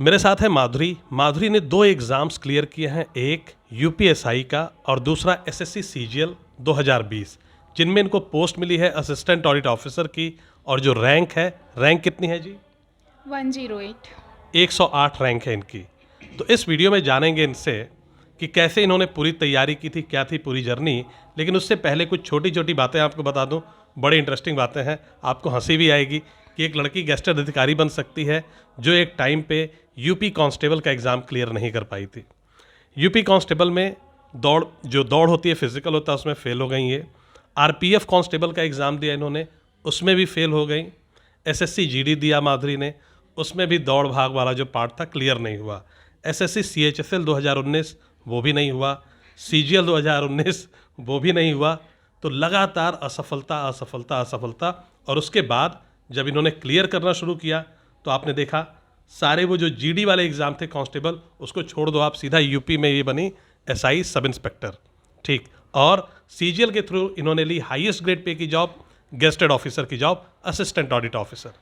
मेरे साथ है माधुरी। माधुरी ने 2 एग्ज़ाम्स क्लियर किए हैं, एक यूपीएसआई का और दूसरा एसएससी सीजीएल 2020, जिनमें इनको पोस्ट मिली है असिस्टेंट ऑडिट ऑफिसर की। और जो रैंक है, रैंक कितनी है जी? 108। 108 रैंक है इनकी। तो इस वीडियो में जानेंगे इनसे कि कैसे इन्होंने पूरी तैयारी की थी, क्या थी पूरी जर्नी। लेकिन उससे पहले कुछ छोटी छोटी बातें आपको बता दूं, बड़ी इंटरेस्टिंग बातें हैं, आपको हंसी भी आएगी कि एक लड़की गेस्टेड अधिकारी बन सकती है जो एक टाइम पे यूपी कांस्टेबल का एग्ज़ाम क्लियर नहीं कर पाई थी। यूपी कांस्टेबल में दौड़ होती है, फिजिकल होता है, उसमें फेल हो गई ये। आरपीएफ कांस्टेबल का एग्ज़ाम दिया इन्होंने, उसमें भी फेल हो गई। एसएससी जीडी दिया माधुरी ने, उसमें भी दौड़ भाग वाला जो पार्ट था क्लियर नहीं हुआ। एसएससी सीएचएसएल 2019 वो भी नहीं हुआ। सीजीएल 2019 वो भी नहीं हुआ। तो लगातार असफलता असफलता असफलता। और उसके बाद जब इन्होंने क्लियर करना शुरू किया तो आपने देखा सारे वो जो जीडी वाले एग्ज़ाम थे कांस्टेबल, उसको छोड़ दो, आप सीधा यूपी में ये बनी एसआई सब इंस्पेक्टर। ठीक। और सीजीएल के थ्रू इन्होंने ली हाईएस्ट ग्रेड पे की जॉब, गेस्टेड ऑफिसर की जॉब, असिस्टेंट ऑडिट ऑफिसर।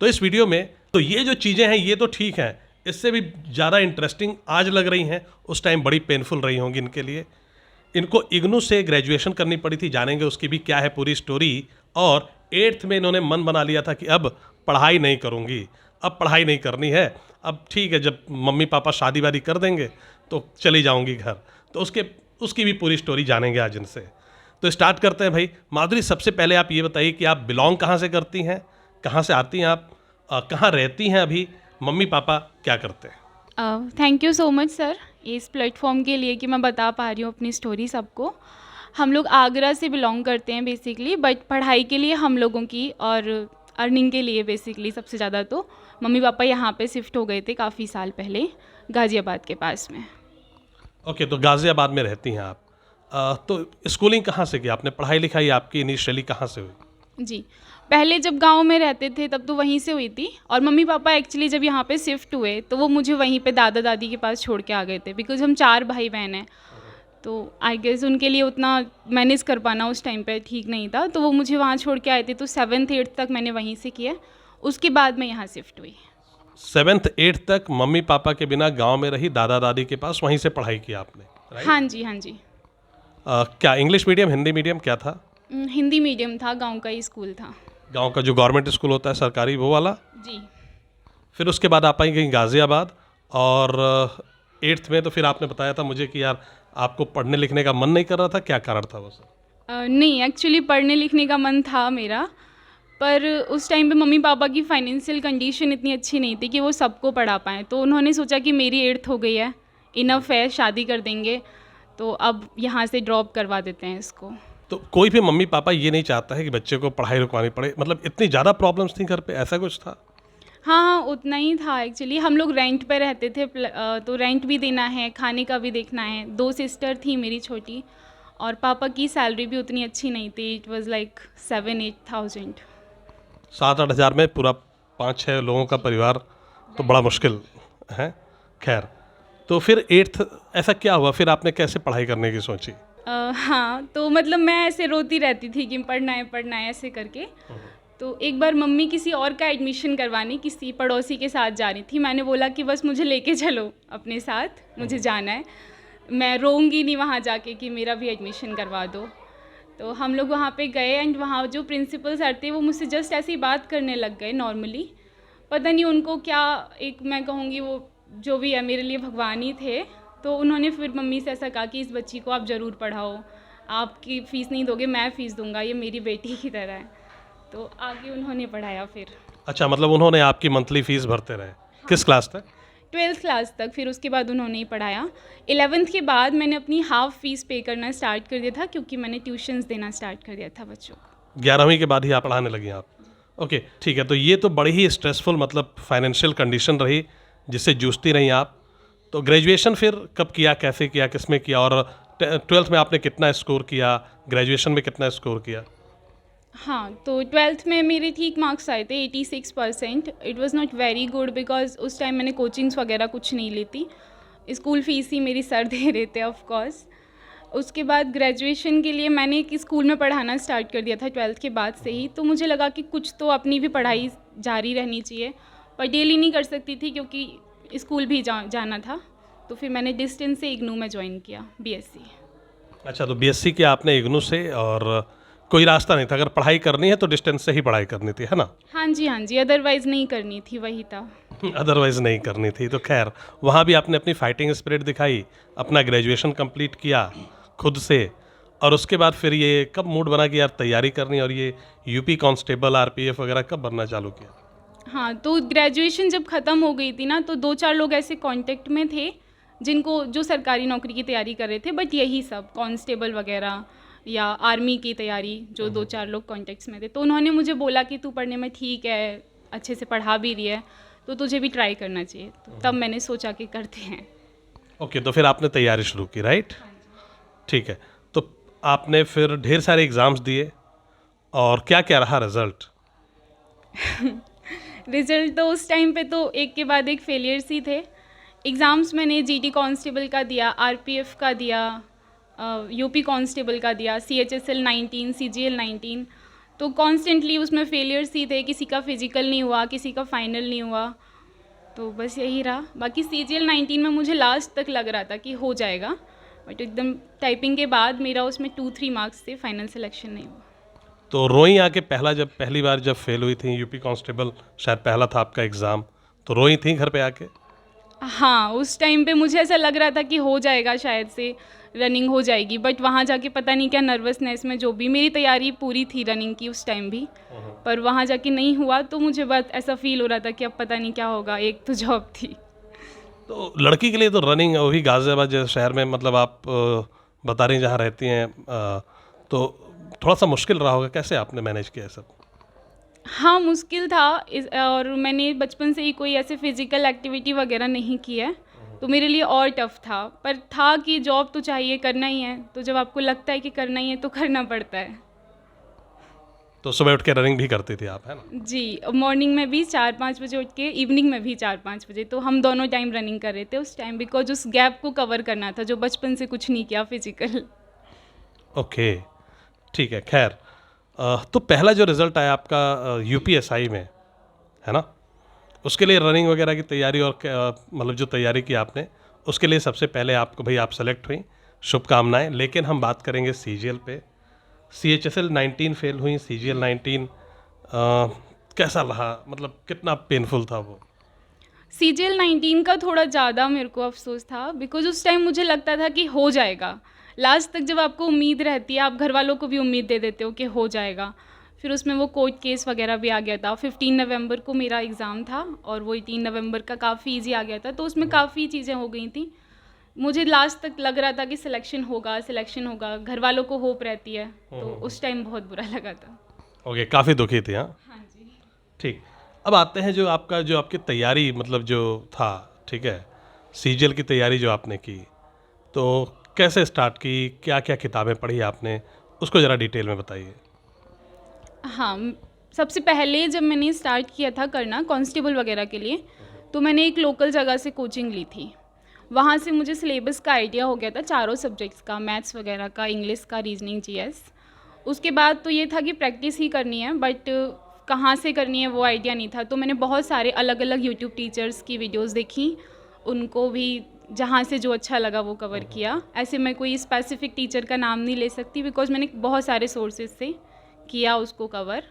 तो इस वीडियो में तो ये जो चीज़ें हैं ये तो ठीक हैं, इससे भी ज़्यादा इंटरेस्टिंग आज लग रही हैं, उस टाइम बड़ी पेनफुल रही होंगी इनके लिए। इनको इग्नू से ग्रेजुएशन करनी पड़ी थी, जानेंगे उसकी भी क्या है पूरी स्टोरी। और 8th में इन्होंने मन बना लिया था कि अब पढ़ाई नहीं करूँगी, अब पढ़ाई नहीं करनी है, अब ठीक है, जब मम्मी पापा शादी वादी कर देंगे तो चली जाऊँगी घर। तो उसकी भी पूरी स्टोरी जानेंगे आज इनसे। तो स्टार्ट करते हैं भाई। माधुरी, सबसे पहले आप ये बताइए कि आप बिलोंग कहाँ से करती हैं, कहाँ से आती हैं आप, कहाँ रहती हैं अभी, मम्मी पापा क्या करते हैं? Thank you so much sir इस प्लेटफॉर्म के लिए कि मैं बता पा रही हूँ अपनी स्टोरी सबको। हम लोग आगरा से बिलोंग करते हैं बेसिकली, बट पढ़ाई के लिए हम लोगों की और अर्निंग के लिए बेसिकली सबसे ज़्यादा तो मम्मी पापा यहाँ पे शिफ्ट हो गए थे काफ़ी साल पहले, गाज़ियाबाद के पास में। ओके, तो गाज़ियाबाद में रहती हैं आप। तो स्कूलिंग कहाँ से की आपने, पढ़ाई लिखाई आपकी इनिशियली कहाँ से हुई? जी, पहले जब गांव में रहते थे तब तो वहीं से हुई थी, और मम्मी पापा एक्चुअली जब यहाँ पे शिफ्ट हुए तो वो मुझे वहीं पे दादा दादी के पास छोड़ के आ गए थे, बिकॉज हम 4 भाई बहन हैं। तो आई गेस उनके लिए उतना मैनेज कर पाना उस टाइम पे ठीक नहीं था, तो वो मुझे वहाँ छोड़ के आए थे। तो 7th 8th तक मैंने वहीं से किया, उसके बाद मैं यहाँ शिफ्ट हुई। 7th 8th तक मम्मी पापा के बिना गांव में रही, दादा दादी के पास, वहीं से पढ़ाई की आपने, राइट? हाँ जी, हाँ जी। क्या इंग्लिश मीडियम, हिंदी मीडियम, क्या था? हिंदी मीडियम था, गांव का ही स्कूल था। गांव का जो गवर्नमेंट स्कूल होता है सरकारी, वो वाला? जी। फिर उसके बाद आप आई गई गाज़ियाबाद। और 8th में तो फिर आपने बताया था मुझे कि यार आपको पढ़ने लिखने का मन नहीं कर रहा था, क्या कारण था वो सर? नहीं, एक्चुअली पढ़ने लिखने का मन था मेरा, पर उस टाइम पे मम्मी पापा की फाइनेंशियल कंडीशन इतनी अच्छी नहीं थी कि वो सबको पढ़ा पाएँ। तो उन्होंने सोचा कि मेरी 8th हो गई है, इनफ है, शादी कर देंगे, तो अब यहाँ से ड्रॉप करवा देते हैं इसको। तो कोई भी मम्मी पापा ये नहीं चाहता है कि बच्चे को पढ़ाई रुकवानी पड़े, मतलब इतनी ज़्यादा प्रॉब्लम्स थी घर पे, ऐसा कुछ था? हाँ, उतना ही था एक्चुअली। हम लोग रेंट पे रहते थे, तो रेंट भी देना है, खाने का भी देखना है। 2 सिस्टर थी मेरी छोटी, और पापा की सैलरी भी उतनी अच्छी नहीं थी। It was like 7-8,000। 7-8 हज़ार में पूरा 5-6 लोगों का परिवार तो बड़ा मुश्किल है। खैर, तो फिर 8th ऐसा क्या हुआ, फिर आपने कैसे पढ़ाई करने की सोची? हाँ, तो मतलब मैं ऐसे रोती रहती थी कि पढ़ना है ऐसे करके। तो एक बार मम्मी किसी और का एडमिशन करवाने किसी पड़ोसी के साथ जा रही थी। मैंने बोला कि बस मुझे लेके चलो अपने साथ, मुझे जाना है, मैं रोऊंगी नहीं वहाँ जाके कि मेरा भी एडमिशन करवा दो। तो हम लोग वहाँ पे गए, एंड वहाँ जो प्रिंसिपल सर थे वो मुझसे जस्ट ऐसी बात करने लग गए नॉर्मली। पता नहीं उनको क्या, एक मैं कहूँगी वो जो भी है मेरे लिए भगवान ही थे। तो उन्होंने फिर मम्मी से ऐसा कहा कि इस बच्ची को आप ज़रूर पढ़ाओ, आपकी फ़ीस नहीं दोगे, मैं फ़ीस दूंगा, ये मेरी बेटी की तरह है। तो आगे उन्होंने पढ़ाया फिर। अच्छा, मतलब उन्होंने आपकी मंथली फीस भरते रहे? किस क्लास तक? 12th क्लास तक, फिर उसके बाद उन्होंने ही पढ़ाया। 11th के बाद मैंने अपनी हाफ़ फ़ीस पे करना स्टार्ट कर दिया था, क्योंकि मैंने ट्यूशन्स देना स्टार्ट कर दिया था बच्चों को। 11वीं के बाद ही आप पढ़ाने लगी आप? ओके, ठीक है। तो ये तो बड़ी ही स्ट्रेसफुल, मतलब फाइनेंशियल कंडीशन रही जिससे जूझती रही आप। तो ग्रेजुएशन फिर कब किया, कैसे किया, किस में किया, और 12th में आपने कितना स्कोर किया, ग्रेजुएशन में कितना स्कोर किया? हाँ, तो 12th में मेरे ठीक मार्क्स आए थे, 86%। It was not very good, because उस टाइम मैंने कोचिंग्स वगैरह कुछ नहीं ली थी, स्कूल फ़ीस ही मेरी सर दे रहे थे ऑफ कोर्स। उसके बाद ग्रेजुएशन के लिए मैंने एक स्कूल में पढ़ाना स्टार्ट कर दिया था 12th के बाद से ही। तो मुझे लगा कि कुछ तो अपनी भी पढ़ाई जारी रहनी चाहिए, पर डेली नहीं कर सकती थी क्योंकि स्कूल भी जाना था, तो फिर मैंने डिस्टेंस से इग्नू में ज्वाइन किया बीएससी। अच्छा, तो बीएससी किया आपने इग्नू से, और कोई रास्ता नहीं था, अगर पढ़ाई करनी है तो डिस्टेंस से ही पढ़ाई करनी थी, है ना? हाँ जी, हाँ जी, अदरवाइज़ नहीं करनी थी, वही था। अदरवाइज नहीं करनी थी। तो खैर, वहाँ भी आपने अपनी फाइटिंग स्पिरिट दिखाई, अपना ग्रेजुएशन कंप्लीट किया खुद से, और उसके बाद फिर ये कब मूड बना कि यार तैयारी करनी, और ये यूपी कांस्टेबल आरपीएफ वगैरह कब बनना चालू किया? हाँ, तो ग्रेजुएशन जब ख़त्म हो गई थी ना, तो 2-4 लोग ऐसे कांटेक्ट में थे जिनको जो सरकारी नौकरी की तैयारी कर रहे थे, बट यही सब कांस्टेबल वगैरह या आर्मी की तैयारी, जो 2-4 लोग कॉन्टेक्ट्स में थे, तो उन्होंने मुझे बोला कि तू पढ़ने में ठीक है, अच्छे से पढ़ा भी रही है, तो तुझे भी ट्राई करना चाहिए। तो तब मैंने सोचा कि करते हैं। ओके, तो फिर आपने तैयारी शुरू की, राइट? ठीक है। तो आपने फिर ढेर सारे एग्ज़ाम्स दिए, और क्या क्या रहा रिजल्ट? रिजल्ट तो उस टाइम पे तो एक के बाद एक फेलियर्स ही थे। एग्ज़ाम्स मैंने जीटी कांस्टेबल का दिया, आरपीएफ का दिया, यूपी कांस्टेबल का दिया, सीएचएसएल 19, सीजीएल 19, तो कॉन्स्टेंटली उसमें फेलियर्स ही थे। किसी का फिजिकल नहीं हुआ, किसी का फाइनल नहीं हुआ, तो बस यही रहा। बाकी सीजीएल 19 में मुझे लास्ट तक लग रहा था कि हो जाएगा, बट एकदम टाइपिंग के बाद मेरा उसमें 2-3 मार्क्स थे, फाइनल सिलेक्शन नहीं हुआ। तो रोई आके, पहली बार जब फेल हुई थी यूपी कांस्टेबल, शायद पहला था आपका एग्ज़ाम, तो रोई थी घर पे आके? हाँ, उस टाइम पे मुझे ऐसा लग रहा था कि हो जाएगा, शायद से रनिंग हो जाएगी, बट वहाँ जाके पता नहीं क्या नर्वसनेस में, जो भी मेरी तैयारी पूरी थी रनिंग की उस टाइम भी, पर वहाँ जाके नहीं हुआ, तो मुझे बस ऐसा फील हो रहा था कि अब पता नहीं क्या होगा, एक तो जॉब थी। तो लड़की के लिए तो रनिंग, वही गाज़ियाबाद जैसे शहर में, मतलब आप बता रही जहाँ रहती हैं, तो थोड़ा सा मुश्किल रहा होगा, कैसे आपने मैनेज किया ये सब? हाँ, मुश्किल था और मैंने बचपन से ही कोई ऐसे फिज़िकल एक्टिविटी वगैरह नहीं की है, तो मेरे लिए और टफ़ था, पर था कि जॉब तो चाहिए, करना ही है, तो जब आपको लगता है कि करना ही है तो करना पड़ता है। तो सुबह उठ के रनिंग भी करती थी आप, है ना? जी, मॉर्निंग में भी 4-5 बजे उठ के, इवनिंग में भी 4-5 बजे, तो हम दोनों टाइम रनिंग कर रहे थे उस टाइम, बिकॉज़ उस गैप को कवर करना था जो बचपन से कुछ नहीं किया फिज़िकल। ओके, ठीक है। खैर, तो पहला जो रिज़ल्ट आया आपका यूपीएसआई में, है ना? उसके लिए रनिंग वगैरह की तैयारी, और मतलब जो तैयारी की आपने, उसके लिए सबसे पहले आपको, भाई आप सेलेक्ट हुई, शुभकामनाएं। लेकिन हम बात करेंगे सीजीएल पे। सीएचएसएल 19 फेल हुई, सीजीएल 19 कैसा रहा, मतलब कितना पेनफुल था वो? सीजीएल 19 का थोड़ा ज़्यादा मेरे को अफ़सोस था, बिकॉज़ उस टाइम मुझे लगता था कि हो जाएगा। लास्ट तक जब आपको उम्मीद रहती है, आप घरवालों को भी उम्मीद दे देते हो कि हो जाएगा। फिर उसमें वो कोर्ट केस वगैरह भी आ गया था। 15 नवंबर को मेरा एग्ज़ाम था और वो 18 नवंबर का काफ़ी ईज़ी आ गया था, तो उसमें काफ़ी चीज़ें हो गई थी। मुझे लास्ट तक लग रहा था कि सिलेक्शन होगा, घरवालों को होप रहती है, तो उस टाइम बहुत बुरा लगा था। ओके, काफ़ी दुखी थी, हाँ? हाँ जी। ठीक। अब आते हैं जो आपकी तैयारी, मतलब जो था, ठीक है, सीजीएल की तैयारी जो आपने की, तो कैसे स्टार्ट की, क्या क्या किताबें पढ़ी आपने, उसको ज़रा डिटेल में बताइए। हाँ, सबसे पहले जब मैंने स्टार्ट किया था करना कांस्टेबल वगैरह के लिए, तो मैंने एक लोकल जगह से कोचिंग ली थी। वहाँ से मुझे सिलेबस का आइडिया हो गया था, चारों सब्जेक्ट्स का, मैथ्स वगैरह का, इंग्लिश का, रीजनिंग, जीएस। उसके बाद तो ये था कि प्रैक्टिस ही करनी है, बट कहाँ से करनी है वो आइडिया नहीं था, तो मैंने बहुत सारे अलग अलग यूट्यूब टीचर्स की वीडियोज़ देखी, उनको भी जहाँ से जो अच्छा लगा वो कवर किया। ऐसे मैं कोई स्पेसिफिक टीचर का नाम नहीं ले सकती, बिकॉज मैंने बहुत सारे सोर्सेज से किया उसको कवर।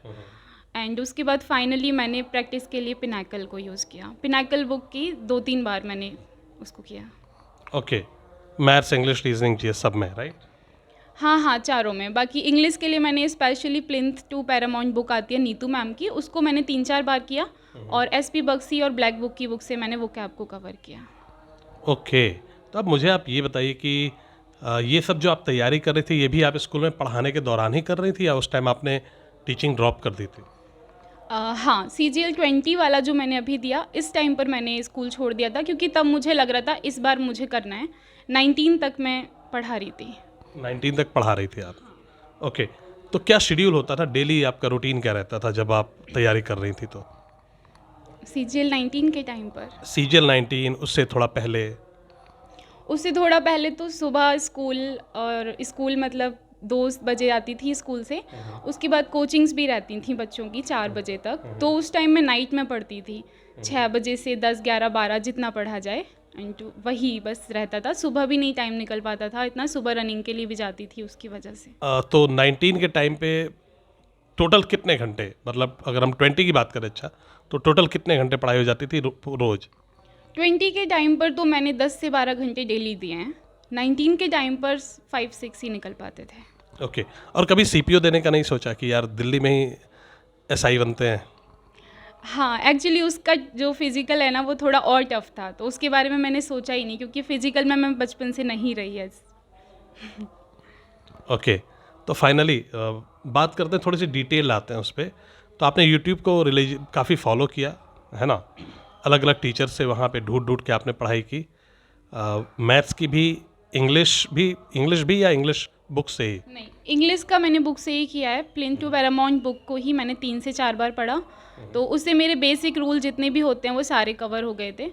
एंड उसके बाद फाइनली मैंने प्रैक्टिस के लिए पिनाकल को यूज़ किया। पिनाकल बुक की 2-3 बार मैंने उसको किया। Okay, maths, English, reasoning, GS सब में, राइट? हाँ हाँ, चारों में। बाकी इंग्लिश के लिए मैंने specially plinth to paramount book आती है नीतू मैम की, उसको मैंने 3-4 बार किया, और एसपी बक्सी और ब्लैक बुक की बुक से मैंने वो कैब को कवर किया। ओके, तो अब मुझे आप ये बताइए कि ये सब जो आप तैयारी कर रही थी, ये भी आप स्कूल में पढ़ाने के दौरान ही कर रही थी, या उस टाइम आपने टीचिंग ड्रॉप कर दी थी? हाँ, सीजीएल 20 वाला जो मैंने अभी दिया, इस टाइम पर मैंने स्कूल छोड़ दिया था, क्योंकि तब मुझे लग रहा था इस बार मुझे करना है। 19 तक मैं पढ़ा रही थी। 19 तक पढ़ा रही थी आप? ओके, तो क्या शेड्यूल होता था डेली, आपका रूटीन क्या रहता था जब आप तैयारी कर रही थी तो? सीजीएल 19 के टाइम पर, सीजीएल 19, उससे थोड़ा पहले? उससे थोड़ा पहले तो सुबह स्कूल, और स्कूल मतलब 2 बजे आती थी स्कूल से, उसके बाद कोचिंग्स भी रहती थी बच्चों की 4 बजे तक, तो उस टाइम मैं नाइट में पढ़ती थी 6 बजे से 10, 11, 12 जितना पढ़ा जाए, एंड वही बस रहता था। सुबह भी नहीं टाइम निकल पाता था इतना, सुबह रनिंग के लिए भी जाती थी उसकी वजह से। तो 19 के टाइम पे टोटल कितने घंटे, मतलब अगर हम 20 की बात करें, अच्छा, तो टोटल कितने घंटे पढ़ाई हो जाती थी रोज? 20 के टाइम पर तो मैंने 10 से 12 घंटे डेली दिए हैं, 19 के टाइम पर 5-6 ही निकल पाते थे। ओके। और कभी सीपीओ देने का नहीं सोचा कि यार दिल्ली में ही एसआई बनते हैं? हाँ, एक्चुअली उसका जो फिज़िकल है ना वो थोड़ा और टफ था, तो उसके बारे में मैंने सोचा ही नहीं, क्योंकि फ़िज़िकल में मैं बचपन से नहीं रही है। ओके। तो फाइनली बात करते हैं, थोड़ी सी डिटेल लाते हैं उस पर। तो आपने यूट्यूब को काफ़ी फॉलो किया है ना, अलग अलग टीचर से वहाँ पे ढूंढ ढूंढ के आपने पढ़ाई की, मैथ्स की भी, इंग्लिश भी या इंग्लिश बुक से ही? नहीं, इंग्लिश का मैंने बुक से ही किया है, प्लेन टू पैरामाउंट बुक को ही मैंने 3 से 4 बार पढ़ा, तो उससे मेरे बेसिक रूल जितने भी होते हैं वो सारे कवर हो गए थे।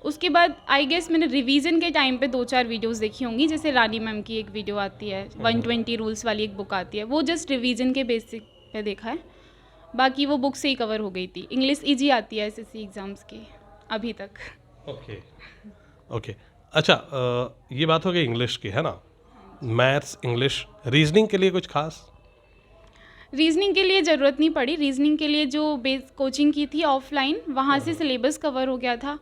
उसके बाद आई गेस मैंने रिवीजन के टाइम पे 2-4 वीडियोस देखी होंगी, जैसे रानी मैम की एक वीडियो आती है, 120 रूल्स वाली एक बुक आती है, वो जस्ट रिवीजन के बेसिक पे देखा है, बाकी वो बुक से ही कवर हो गई थी। इंग्लिश ईजी आती है एसएससी एग्ज़ाम्स की अभी तक। ओके। ओके। अच्छा, ये बात हो गई इंग्लिश की, है ना? मैथ्स, इंग्लिश, रीजनिंग के लिए कुछ खास? रीजनिंग के लिए ज़रूरत नहीं पड़ी, रीजनिंग के लिए जो बेस कोचिंग की थी ऑफलाइन, वहाँ से सिलेबस कवर हो गया था।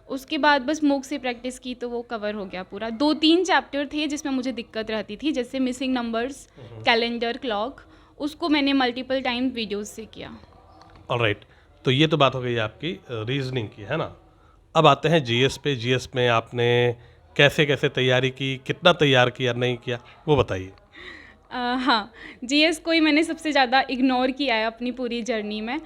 उसके बाद बस मूक से प्रैक्टिस की तो वो कवर हो गया पूरा। 2-3 चैप्टर थे जिसमें मुझे दिक्कत रहती थी, जैसे मिसिंग नंबर्स, कैलेंडर, क्लॉक, उसको मैंने मल्टीपल टाइम वीडियोस से किया। ऑलराइट। तो ये तो बात हो गई आपकी रीजनिंग की, है ना? अब आते हैं जीएस पे। जीएस में आपने कैसे कैसे तैयारी की, कितना तैयार किया, नहीं किया, वो बताइए। हाँ, जीएस को ही मैंने सबसे ज़्यादा इग्नोर किया है अपनी पूरी जर्नी में।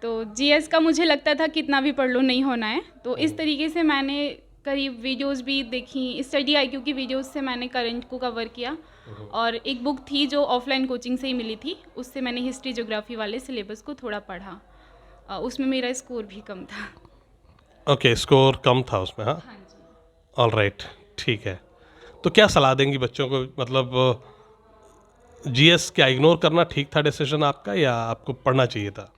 तो जीएस का मुझे लगता था कितना भी पढ़ लो नहीं होना है, तो इस तरीके से मैंने करीब वीडियोस भी देखी, स्टडी आईक्यू की वीडियोस से मैंने करंट को कवर किया, और एक बुक थी जो ऑफलाइन कोचिंग से ही मिली थी, उससे मैंने हिस्ट्री ज्योग्राफी वाले सिलेबस को थोड़ा पढ़ा। उसमें मेरा स्कोर भी कम था। ओके, स्कोर कम था उसमें, हाँ? हाँ जी। ऑलराइट, ठीक है। तो क्या सलाह देंगी बच्चों को, मतलब जीएस क्या इग्नोर करना ठीक था डिसीजन आपका, या आपको पढ़ना चाहिए था?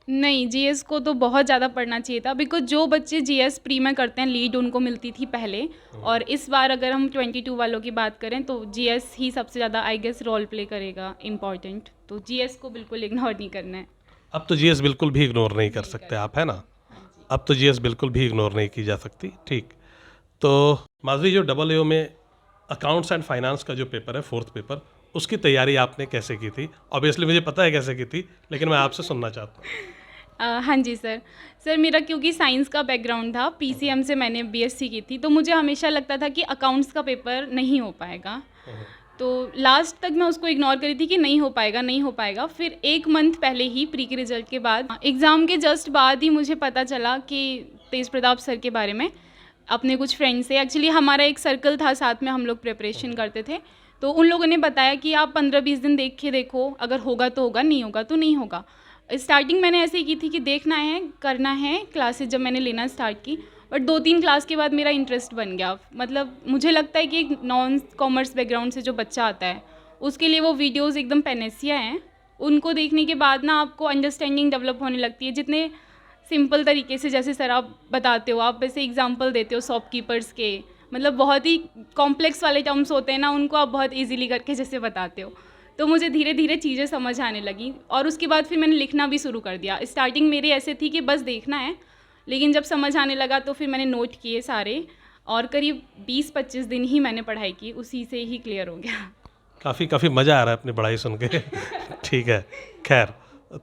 नहीं, जीएस को तो बहुत ज़्यादा पढ़ना चाहिए था, बिकॉज जो बच्चे जीएस प्री में करते हैं लीड उनको मिलती थी पहले, और इस बार अगर हम 22 वालों की बात करें तो जीएस ही सबसे ज़्यादा आई गेस रोल प्ले करेगा इम्पॉर्टेंट, तो जीएस को बिल्कुल इग्नोर नहीं करना है। अब तो जीएस बिल्कुल भी इग्नोर नहीं कर सकते आप, है ना? अब तो जीएस बिल्कुल भी इग्नोर नहीं की जा सकती, ठीक। तो माधुरी, जो डबल एओ में अकाउंट्स एंड फाइनेंस का जो पेपर है, 4th पेपर, उसकी तैयारी आपने कैसे की थी? ऑब्वियसली मुझे पता है कैसे की थी, लेकिन मैं आपसे सुनना चाहता हूँ। हाँ जी सर मेरा क्योंकि साइंस का बैकग्राउंड था, पीसीएम से मैंने बीएससी की थी, तो मुझे हमेशा लगता था कि अकाउंट्स का पेपर नहीं हो पाएगा, तो लास्ट तक मैं उसको इग्नोर करी थी कि नहीं हो पाएगा नहीं हो पाएगा। फिर 1 मंथ पहले ही प्री के रिजल्ट के बाद, एग्ज़ाम के जस्ट बाद ही मुझे पता चला कि तेज प्रताप सर के बारे में, अपने कुछ फ्रेंड्स से, एक्चुअली हमारा एक सर्कल था साथ में, हम लोग प्रिपरेशन करते थे, तो उन लोगों ने बताया कि आप 15-20 दिन देख के देखो, अगर होगा तो होगा, नहीं होगा तो नहीं होगा। स्टार्टिंग मैंने ऐसे ही की थी कि देखना है, करना है, क्लासेस जब मैंने लेना स्टार्ट की, बट 2-3 क्लास के बाद मेरा इंटरेस्ट बन गया। मतलब मुझे लगता है कि एक नॉन कॉमर्स बैकग्राउंड से जो बच्चा आता है उसके लिए वो वीडियोस एकदम पैनेसिया हैं, उनको देखने के बाद ना आपको अंडरस्टैंडिंग डेवलप होने लगती है, जितने सिंपल तरीके से, जैसे सर आप बताते हो, आप वैसे एग्जांपल देते हो शॉपकीपर्स के, मतलब बहुत ही कॉम्प्लेक्स वाले टर्म्स होते हैं ना, उनको आप बहुत इजीली करके जैसे बताते हो, तो मुझे धीरे धीरे चीज़ें समझ आने लगी, और उसके बाद फिर मैंने लिखना भी शुरू कर दिया। स्टार्टिंग मेरी ऐसे थी कि बस देखना है, लेकिन जब समझ आने लगा तो फिर मैंने नोट किए सारे, और करीब 20-25 दिन ही मैंने पढ़ाई की, उसी से ही क्लियर हो गया। काफ़ी मज़ा आ रहा है अपनी पढ़ाई सुन के। ठीक है, खैर,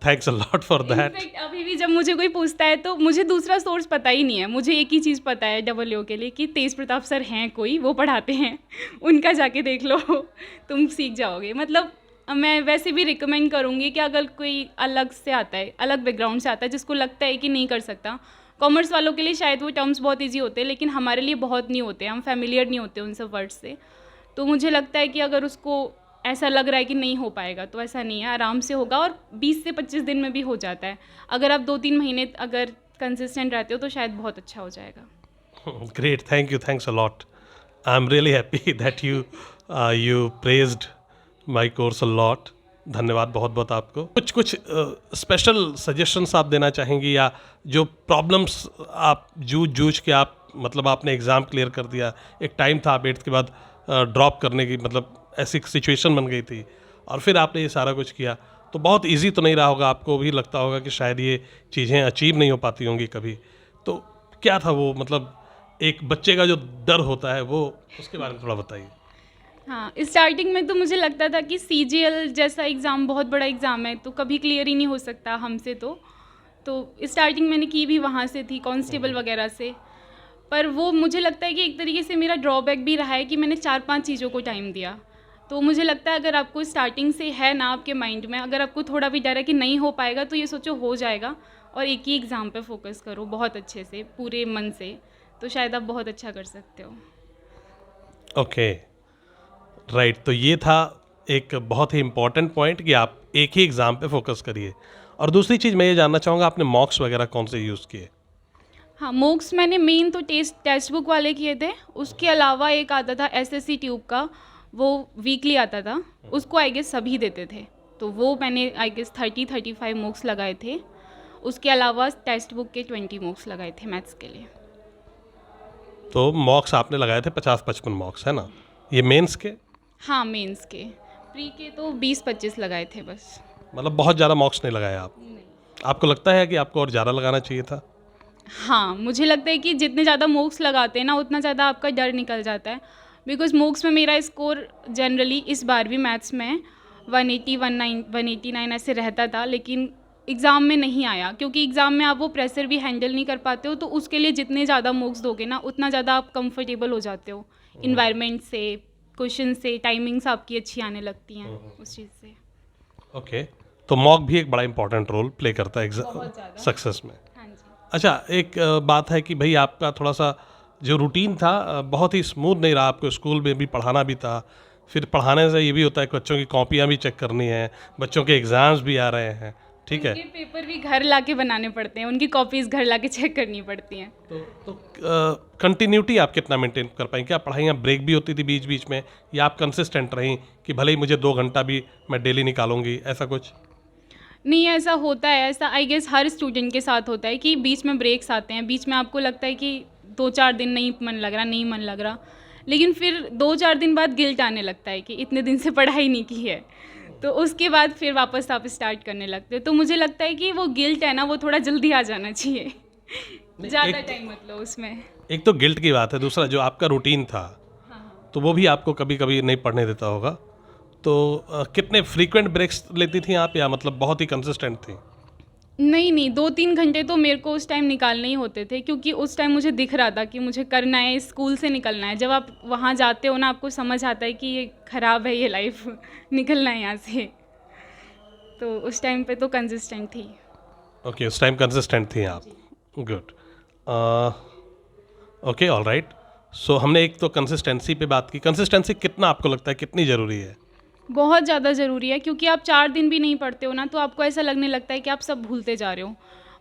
thanks a lot for that. In fact अभी भी जब मुझे कोई पूछता है तो मुझे दूसरा सोर्स पता ही नहीं है, मुझे एक ही चीज़ पता है डबल ओ के लिए कि तेज प्रताप सर हैं कोई, वो पढ़ाते हैं, उनका जाके देख लो, तुम सीख जाओगे। मतलब मैं वैसे भी रिकमेंड करूँगी कि अगर कोई अलग से आता है, अलग बैकग्राउंड से आता है, जिसको लगता है कि नहीं कर सकता, कॉमर्स वालों के लिए शायद वो टर्म्स बहुत ईजी होते हैं, लेकिन हमारे लिए बहुत नहीं होते, हम फैमिलियर नहीं होते उन सब वर्ड्स से, तो मुझे लगता है कि अगर उसको ऐसा लग रहा है कि नहीं हो पाएगा तो ऐसा नहीं है, आराम से होगा, और 20 से 25 दिन में भी हो जाता है। अगर आप 2-3 महीने अगर कंसिस्टेंट रहते हो तो शायद बहुत अच्छा हो जाएगा। Great, thank you, thanks a lot. I am really happy that you praised my course a lot. धन्यवाद बहुत बहुत आपको। कुछ स्पेशल सजेशंस आप देना चाहेंगी, या जो प्रॉब्लम्स आप जूझ के आप मतलब आपने एग्ज़ाम क्लियर कर दिया, एक टाइम था आप 8th के बाद ड्रॉप करने की, मतलब ऐसी सिचुएशन बन गई थी और फिर आपने ये सारा कुछ किया, तो बहुत इजी तो नहीं रहा होगा, आपको भी लगता होगा कि शायद ये चीज़ें अचीव नहीं हो पाती होंगी कभी, तो क्या था वो, मतलब एक बच्चे का जो डर होता है वो, उसके बारे में थोड़ा बताइए। हाँ, स्टार्टिंग में तो मुझे लगता था कि सीजीएल जैसा एग्ज़ाम बहुत बड़ा एग्ज़ाम है, तो कभी क्लियर ही नहीं हो सकता हमसे तो स्टार्टिंग मैंने की भी वहाँ से थी, कांस्टेबल वगैरह से। पर वो मुझे लगता है कि एक तरीके से मेरा ड्रॉबैक भी रहा है कि मैंने 4-5 चीज़ों को टाइम दिया। तो मुझे लगता है अगर आपको स्टार्टिंग से है ना आपके माइंड में, अगर आपको थोड़ा भी डर है कि नहीं हो पाएगा, तो ये सोचो हो जाएगा और एक ही एग्ज़ाम पे फोकस करो बहुत अच्छे से, पूरे मन से, तो शायद आप बहुत अच्छा कर सकते हो। Okay, right. तो ये था एक बहुत ही इम्पॉर्टेंट पॉइंट कि आप एक ही एग्ज़ाम पे फोकस करिए। और दूसरी चीज़ मैं ये जानना चाहूँगा, आपने मॉक्स वगैरह कौन से यूज़ किए? हाँ, मोक्स मैंने मेन तो टेक्स्ट बुक वाले किए थे। उसके अलावा एक आता था एसएससी ट्यूब का, वो वीकली आता था, उसको आई गेस सभी देते थे, तो वो मैंने आई गेस 30-35 मोक्स लगाए थे। उसके अलावा टेक्स्ट बुक के 20 मोक्स लगाए थे मैथ्स के लिए। तो मॉक्स आपने लगाए थे 50-55 मॉक्स, है ना? ये मेंस के? हाँ, मेंस के। प्री के तो 20-25 लगाए थे बस। मतलब बहुत ज़्यादा मॉक्स नहीं लगाए आप। आपको लगता है कि आपको और ज़्यादा लगाना चाहिए था? हाँ, मुझे लगता है कि जितने ज़्यादा मोक्स लगाते हैं ना, उतना ज़्यादा आपका डर निकल जाता है। बिकॉज़ मोक्स में मेरा स्कोर जनरली इस बार भी मैथ्स में 180, 189 ऐसे रहता था, लेकिन एग्ज़ाम में नहीं आया, क्योंकि एग्ज़ाम में आप वो प्रेशर भी हैंडल नहीं कर पाते हो, तो उसके लिए जितने ज़्यादा मोक्स दोगे ना, उतना ज़्यादा आप कंफर्टेबल हो जाते हो इन्वायरमेंट से, क्वेश्चन से, टाइमिंग्स आपकी अच्छी आने लगती हैं उस चीज़ से। ओके, तो मॉक भी एक बड़ा इंपॉर्टेंट रोल प्ले करता है एग्जाम बहुत ज़्यादा। सक्सेस में। हाँ जी। अच्छा, एक बात है कि भाई आपका थोड़ा सा जो रूटीन था बहुत ही स्मूथ नहीं रहा, आपको स्कूल में भी पढ़ाना भी था, फिर पढ़ाने से ये भी होता है कि बच्चों की कॉपियाँ भी चेक करनी है, बच्चों के एग्ज़ाम्स भी आ रहे हैं, ठीक है? उनके पेपर भी घर लाके बनाने पड़ते हैं, उनकी कॉपीज़ घर लाके चेक करनी पड़ती हैं। तो कंटिन्यूटी आप कितना मेंटेन कर पाएँ? क्या पढ़ाइयाँ ब्रेक भी होती थी बीच बीच में, या आप कंसिस्टेंट रहीं कि भले ही मुझे 2 घंटा भी मैं डेली निकालूंगी, ऐसा कुछ? नहीं, ऐसा होता है, ऐसा आई गेस हर स्टूडेंट के साथ होता है कि बीच में ब्रेक्स आते हैं, बीच में आपको लगता है कि 2-4 दिन नहीं मन लग रहा, नहीं मन लग रहा, लेकिन फिर 2-4 दिन बाद गिल्ट आने लगता है कि इतने दिन से पढ़ाई नहीं की है, तो उसके बाद फिर वापस आप स्टार्ट करने लगते हो। तो मुझे लगता है कि वो गिल्ट है ना, वो थोड़ा जल्दी आ जाना चाहिए। ज़्यादा टाइम मत लो उसमें। एक तो गिल्ट की बात है, दूसरा जो आपका रूटीन था तो वो भी आपको कभी कभी नहीं पढ़ने देता होगा, तो कितने फ्रीक्वेंट ब्रेक्स लेती थी आप, या मतलब बहुत ही कंसिस्टेंट थी? नहीं, नहीं, 2-3 घंटे तो मेरे को उस टाइम निकालने ही होते थे, क्योंकि उस टाइम मुझे दिख रहा था कि मुझे करना है, स्कूल से निकलना है। जब आप वहाँ जाते हो ना, आपको समझ आता है कि ये ख़राब है ये लाइफ, निकलना है यहाँ से। तो उस टाइम पे तो कंसिस्टेंट थी। ओके, उस टाइम कंसिस्टेंट थी आप। Good. Okay, all right. So हमने एक तो कंसिस्टेंसी पे बात की। कंसिस्टेंसी कितना आपको लगता है कितनी ज़रूरी है? बहुत ज़्यादा ज़रूरी है, क्योंकि आप 4 दिन भी नहीं पढ़ते हो ना, तो आपको ऐसा लगने लगता है कि आप सब भूलते जा रहे हो।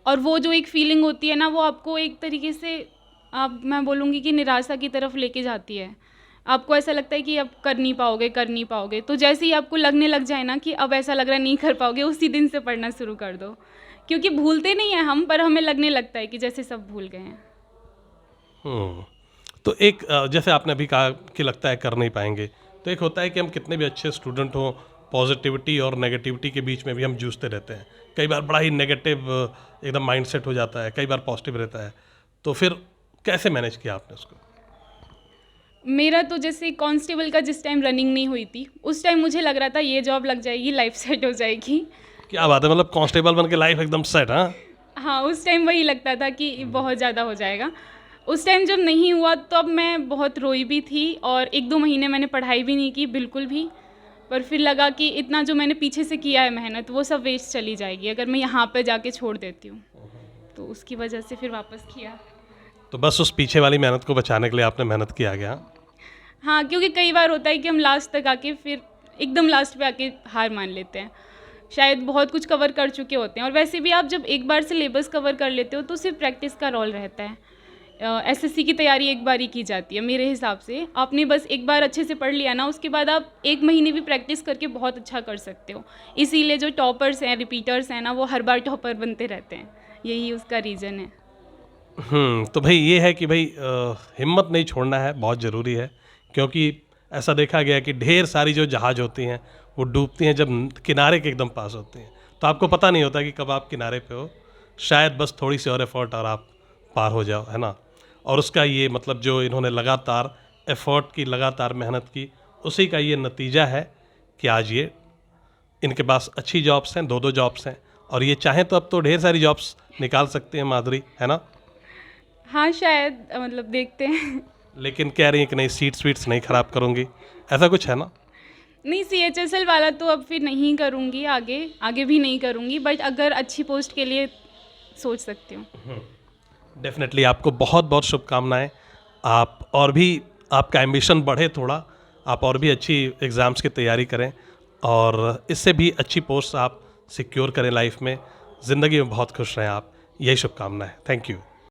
और वो जो एक फीलिंग होती है ना, वो आपको एक तरीके से, आप, मैं बोलूँगी कि निराशा की तरफ लेके जाती है। आपको ऐसा लगता है कि अब कर नहीं पाओगे, कर नहीं पाओगे। तो जैसे ही आपको लगने लग जाए ना कि अब ऐसा लग रहा है नहीं कर पाओगे, उसी दिन से पढ़ना शुरू कर दो। क्योंकि भूलते नहीं हैं हम, पर हमें लगने लगता है कि जैसे सब भूल गए हैं। तो एक जैसे आपने अभी कहा कि लगता है कर नहीं पाएंगे, तो एक होता है कि हम कितने भी अच्छे स्टूडेंट हों, पॉजिटिविटी और नेगेटिविटी के बीच में भी हम जूझते रहते हैं। कई बार बड़ा ही नेगेटिव एकदम माइंडसेट हो जाता है, कई बार पॉजिटिव रहता है, तो फिर कैसे मैनेज किया आपने उसको? मेरा तो जैसे कांस्टेबल का जिस टाइम रनिंग नहीं हुई थी, उस टाइम मुझे लग रहा था ये जॉब लग जाएगी, लाइफ सेट हो जाएगी। क्या बात है, मतलब कांस्टेबल बन के लाइफ एकदम सेट? हाँ, हाँ, उस टाइम वही लगता था कि बहुत ज़्यादा हो जाएगा। उस टाइम जब नहीं हुआ, तब मैं बहुत रोई भी थी, और 1-2 महीने मैंने पढ़ाई भी नहीं की बिल्कुल भी। पर फिर लगा कि इतना जो मैंने पीछे से किया है मेहनत, वो सब वेस्ट चली जाएगी अगर मैं यहाँ पे जाके छोड़ देती हूँ। तो उसकी वजह से फिर वापस किया। तो बस उस पीछे वाली मेहनत को बचाने के लिए आपने मेहनत किया आगे? हाँ, क्योंकि कई बार होता है कि हम लास्ट तक आके फिर एकदम लास्ट पे आके हार मान लेते हैं। शायद बहुत कुछ कवर कर चुके होते हैं, और वैसे भी आप जब एक बार सिलेबस कवर कर लेते हो तो सिर्फ प्रैक्टिस का रोल रहता है एसएससी की तैयारी एक बार ही की जाती है मेरे हिसाब से। आपने बस एक बार अच्छे से पढ़ लिया ना, उसके बाद आप 1 महीने भी प्रैक्टिस करके बहुत अच्छा कर सकते हो। इसीलिए जो टॉपर्स हैं, रिपीटर्स हैं ना, वो हर बार टॉपर बनते रहते हैं, यही उसका रीज़न है। तो भाई ये है कि भाई हिम्मत नहीं छोड़ना है, बहुत ज़रूरी है, क्योंकि ऐसा देखा गया है कि ढेर सारी जो जहाज़ होती हैं वो डूबती हैं जब किनारे के एकदम पास होती हैं, तो आपको पता नहीं होता कि कब आप किनारे पे हो, शायद बस थोड़ी सी और एफर्ट और आप पार हो जाओ, है ना। और उसका ये मतलब जो इन्होंने लगातार एफर्ट की, लगातार मेहनत की, उसी का ये नतीजा है कि आज ये इनके पास अच्छी जॉब्स हैं, 2-2 जॉब्स हैं, और ये चाहें तो अब तो ढेर सारी जॉब्स निकाल सकते हैं माधुरी, है ना। हाँ, शायद मतलब देखते हैं। लेकिन कह रही हैं कि नहीं, सीट्स वीट्स नहीं ख़राब करूँगी, ऐसा कुछ है ना। नहीं, सीएचएसएल वाला तो अब फिर नहीं करूँगी, आगे आगे भी नहीं करूँगी, बट अगर अच्छी पोस्ट के लिए सोच सकती हूँ। डेफिनेटली आपको बहुत बहुत शुभकामनाएं। आप और भी, आपका एम्बिशन बढ़े थोड़ा, आप और भी अच्छी एग्ज़ाम्स की तैयारी करें और इससे भी अच्छी पोस्ट आप सिक्योर करें लाइफ में, ज़िंदगी में बहुत खुश रहें आप, यही शुभकामनाएं। Thank you.